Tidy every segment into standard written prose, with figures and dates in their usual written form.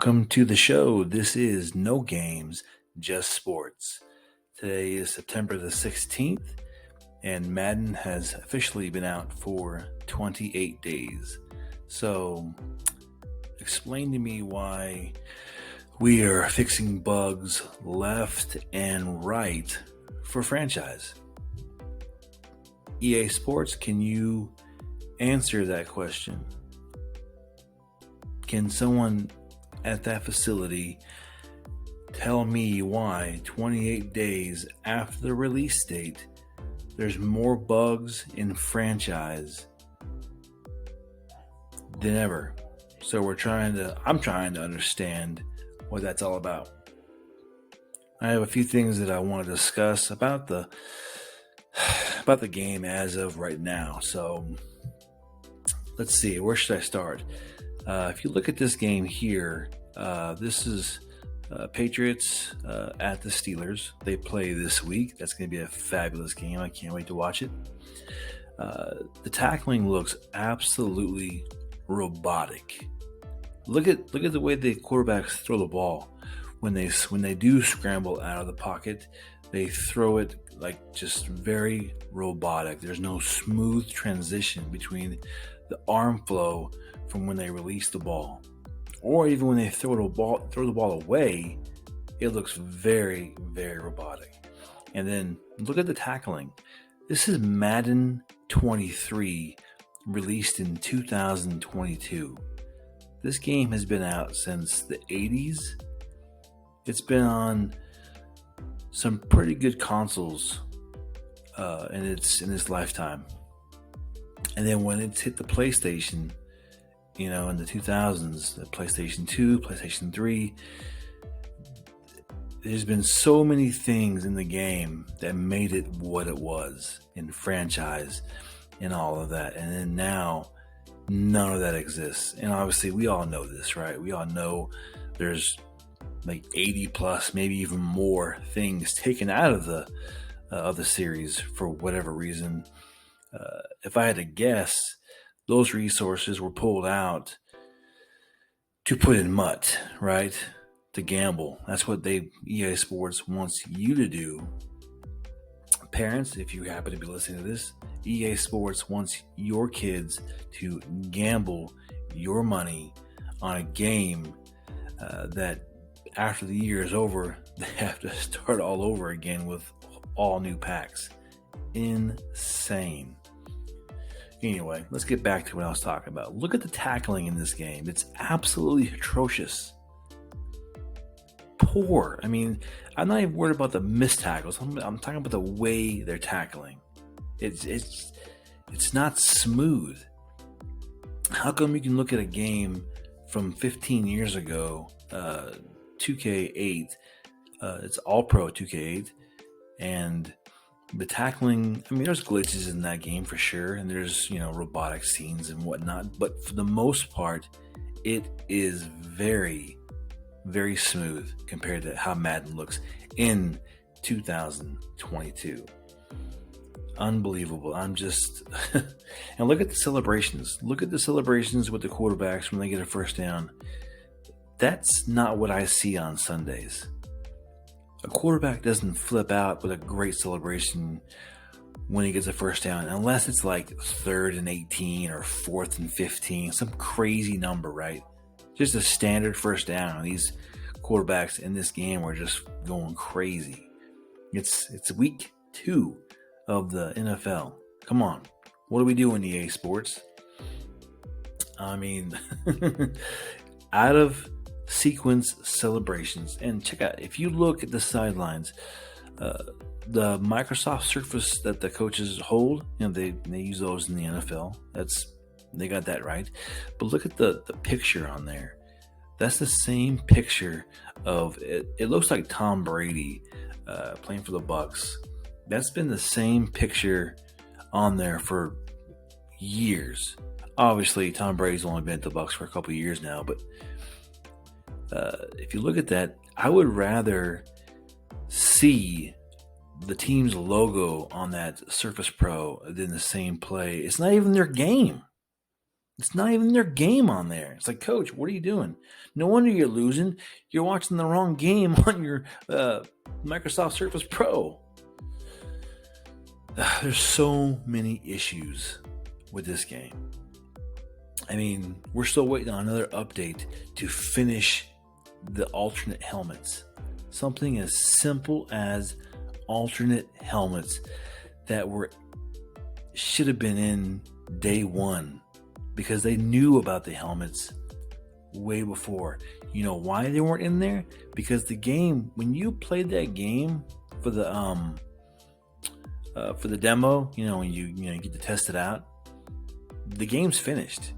Welcome to the show. This is No Games, Just Sports. Today is September the 16th, and Madden has officially been out for 28 days. So, explain to me why we are fixing bugs left and right for franchise. EA Sports, can you answer that question? Can someone at that facility tell me why 28 days after the release date there's more bugs in franchise than ever? So I'm trying to understand what that's all about. I have a few things that I want to discuss about the game as of right now. So let's see, where should I start? If you look at this game here, this is Patriots at the Steelers. They play this week. That's going to be a fabulous game. I can't wait to watch it. The tackling looks absolutely robotic. Look at the way the quarterbacks throw the ball. When they do scramble out of the pocket, they throw it like just very robotic. There's no smooth transition between the arm flow from when they release the ball, or even when they throw the ball away. It looks very, very robotic. And then look at the tackling. This is Madden 23, released in 2022. This game has been out since the 80s. It's been on some pretty good consoles in its lifetime. And then when it's hit the PlayStation, in the 2000s, the PlayStation 2, PlayStation 3, there's been so many things in the game that made it what it was in franchise and all of that. And then now, none of that exists. And obviously, we all know this, right? We all know there's like 80 plus, maybe even more things taken out of the series for whatever reason. If I had to guess, those resources were pulled out to put in MUT, right? To gamble. That's what EA Sports wants you to do. Parents, if you happen to be listening to this, EA Sports wants your kids to gamble your money on a game that after the year is over, they have to start all over again with all new packs. Insane. Anyway, let's get back to what I was talking about. Look at the tackling in this game. It's absolutely atrocious. Poor. I mean, I'm not even worried about the missed tackles. I'm talking about the way they're tackling. It's not smooth. How come you can look at a game from 15 years ago, 2K8, it's All Pro 2K8, and the tackling, I mean, there's glitches in that game for sure, and there's, robotic scenes and whatnot, but for the most part, it is very, very smooth compared to how Madden looks in 2022. Unbelievable. I'm just, and look at the celebrations. Look at the celebrations with the quarterbacks when they get a first down. That's not what I see on Sundays. A quarterback doesn't flip out with a great celebration when he gets a first down, unless it's like 3rd and 18 or 4th and 15, some crazy number, right? Just a standard first down. These quarterbacks in this game are just going crazy. It's week 2 of the NFL. Come on. What are we doing, EA Sports? I mean, out of sequence celebrations. And check out, if you look at the sidelines, the Microsoft Surface that the coaches hold, they use those in the NFL. They got that right. But look at the picture on there. That's the same picture of it. It looks like Tom Brady playing for the Bucks. That's been the same picture on there for years. Obviously, Tom Brady's only been at the Bucks for a couple of years now, but if you look at that, I would rather see the team's logo on that Surface Pro than the same play. It's not even their game. It's not even their game on there. It's like, Coach, what are you doing? No wonder you're losing. You're watching the wrong game on your Microsoft Surface Pro. There's so many issues with this game. I mean, we're still waiting on another update to finish the alternate helmets. Something as simple as alternate helmets that should have been in day one, because they knew about the helmets way before. You know why they weren't in there? Because the game, when you played that game for the demo, when you get to test it out, the game's finished.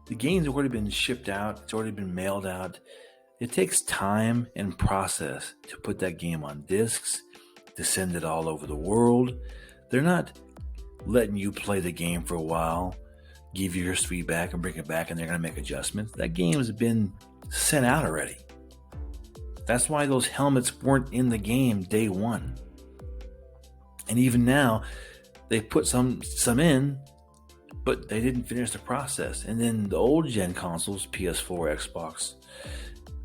The game's already been shipped out. It's already been mailed out. It takes time and process to put that game on discs, to send it all over the world. They're not letting you play the game for a while, give you your feedback and bring it back, and they're going to make adjustments. That game has been sent out already. That's why those helmets weren't in the game day one. And even now, they put some in, but they didn't finish the process. And then the old gen consoles, PS4, Xbox,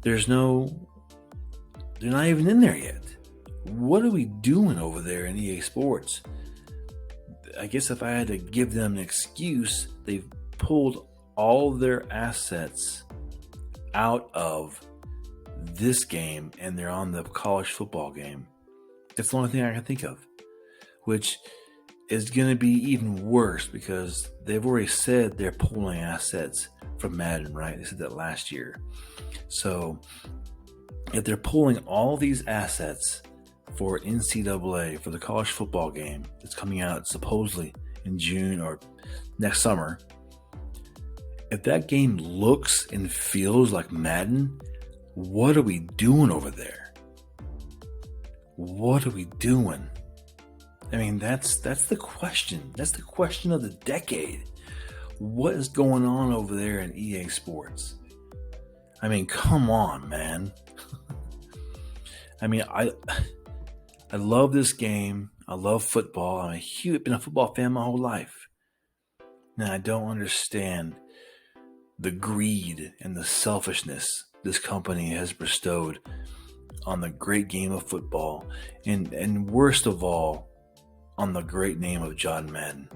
they're not even in there yet. What are we doing over there in EA Sports? I guess if I had to give them an excuse, they've pulled all their assets out of this game and they're on the college football game. That's the only thing I can think of, which is going to be even worse because they've already said they're pulling assets from Madden, right? They said that last year. So if they're pulling all these assets for NCAA, for the college football game that's coming out supposedly in June or next summer, if that game looks and feels like Madden, what are we doing over there? What are we doing? I mean, that's the question. That's the question of the decade. What is going on over there in EA Sports? I mean, come on, man. I mean, I love this game. I love football. I've been a football fan my whole life. And I don't understand the greed and the selfishness this company has bestowed on the great game of football, and worst of all, on the great name of John Madden.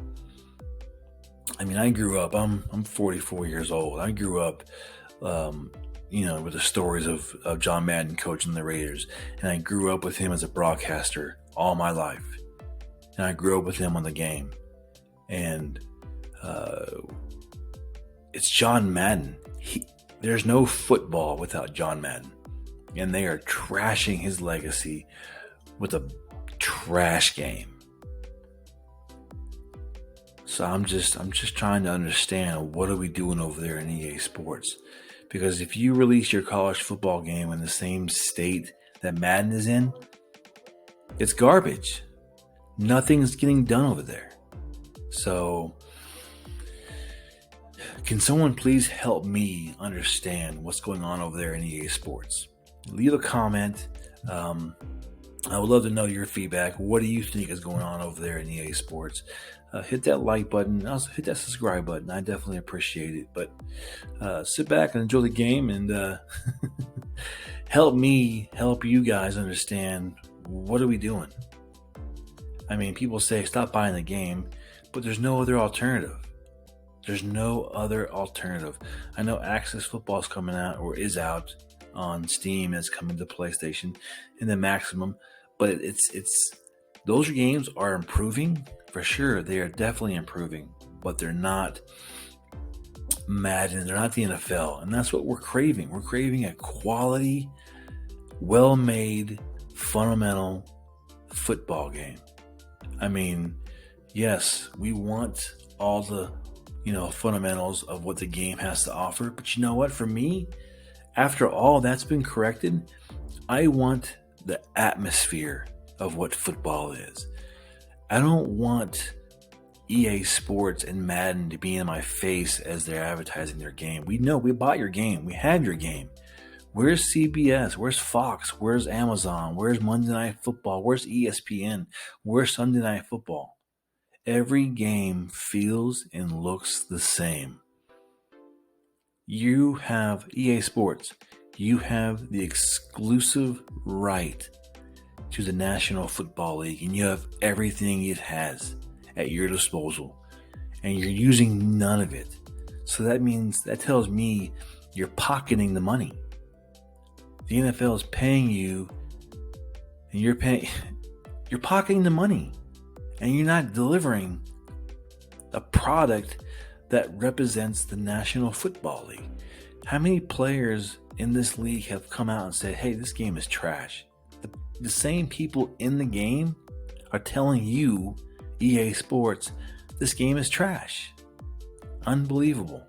I mean, I grew up, I'm 44 years old. I grew up, with the stories of John Madden coaching the Raiders. And I grew up with him as a broadcaster all my life. And I grew up with him on the game. And it's John Madden. There's no football without John Madden. And they are trashing his legacy with a trash game. So I'm just trying to understand, what are we doing over there in EA Sports? Because if you release your college football game in the same state that Madden is in, it's garbage. Nothing's getting done over there. So can someone please help me understand what's going on over there in EA Sports? Leave a comment. I would love to know your feedback. What do you think is going on over there in EA Sports? Hit that like button. Also hit that subscribe button. I definitely appreciate it. But sit back and enjoy the game, and help you guys understand, what are we doing? I mean, people say stop buying the game, but there's no other alternative. There's no other alternative. I know Access Football is coming out, or is out on Steam. It's coming to PlayStation in the Maximum, but it's those games are improving for sure. They are definitely improving, but they're not Madden. They're not the NFL, and that's what we're craving. We're craving a quality, well-made, fundamental football game. I mean, yes, we want all the fundamentals of what the game has to offer, but you know what? For me, after all that's been corrected, I want the atmosphere of what football is. I don't want EA Sports and Madden to be in my face as they're advertising their game. We know, we bought your game. We had your game. Where's CBS? Where's Fox? Where's Amazon? Where's Monday Night Football? Where's ESPN? Where's Sunday Night Football? Every game feels and looks the same. You have EA Sports. You have the exclusive right to the National Football League, and you have everything it has at your disposal, and you're using none of it. So that tells me you're pocketing the money. The NFL is paying you, and you're pocketing the money, and you're not delivering a product that represents the National Football League. How many players in this league have come out and said, hey, this game is trash? The same people in the game are telling you, EA Sports, this game is trash. Unbelievable.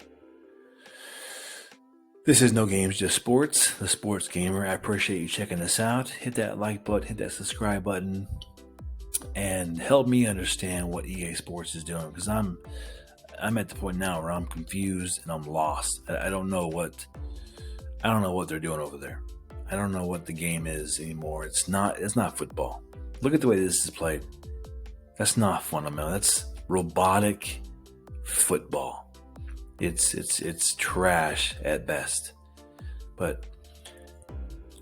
This is No Games, Just Sports, the Sports Gamer. I appreciate you checking this out. Hit that like button, hit that subscribe button, and help me understand what EA Sports is doing, because I'm at the point now where I'm confused and I'm lost. I don't know what they're doing over there. I don't know what the game is anymore. It's not football. Look at the way this is played. That's not fundamental. That's robotic football. It's trash at best. But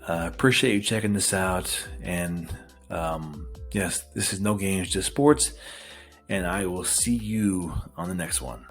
I appreciate you checking this out. And yes, this is No Games, Just Sports. And I will see you on the next one.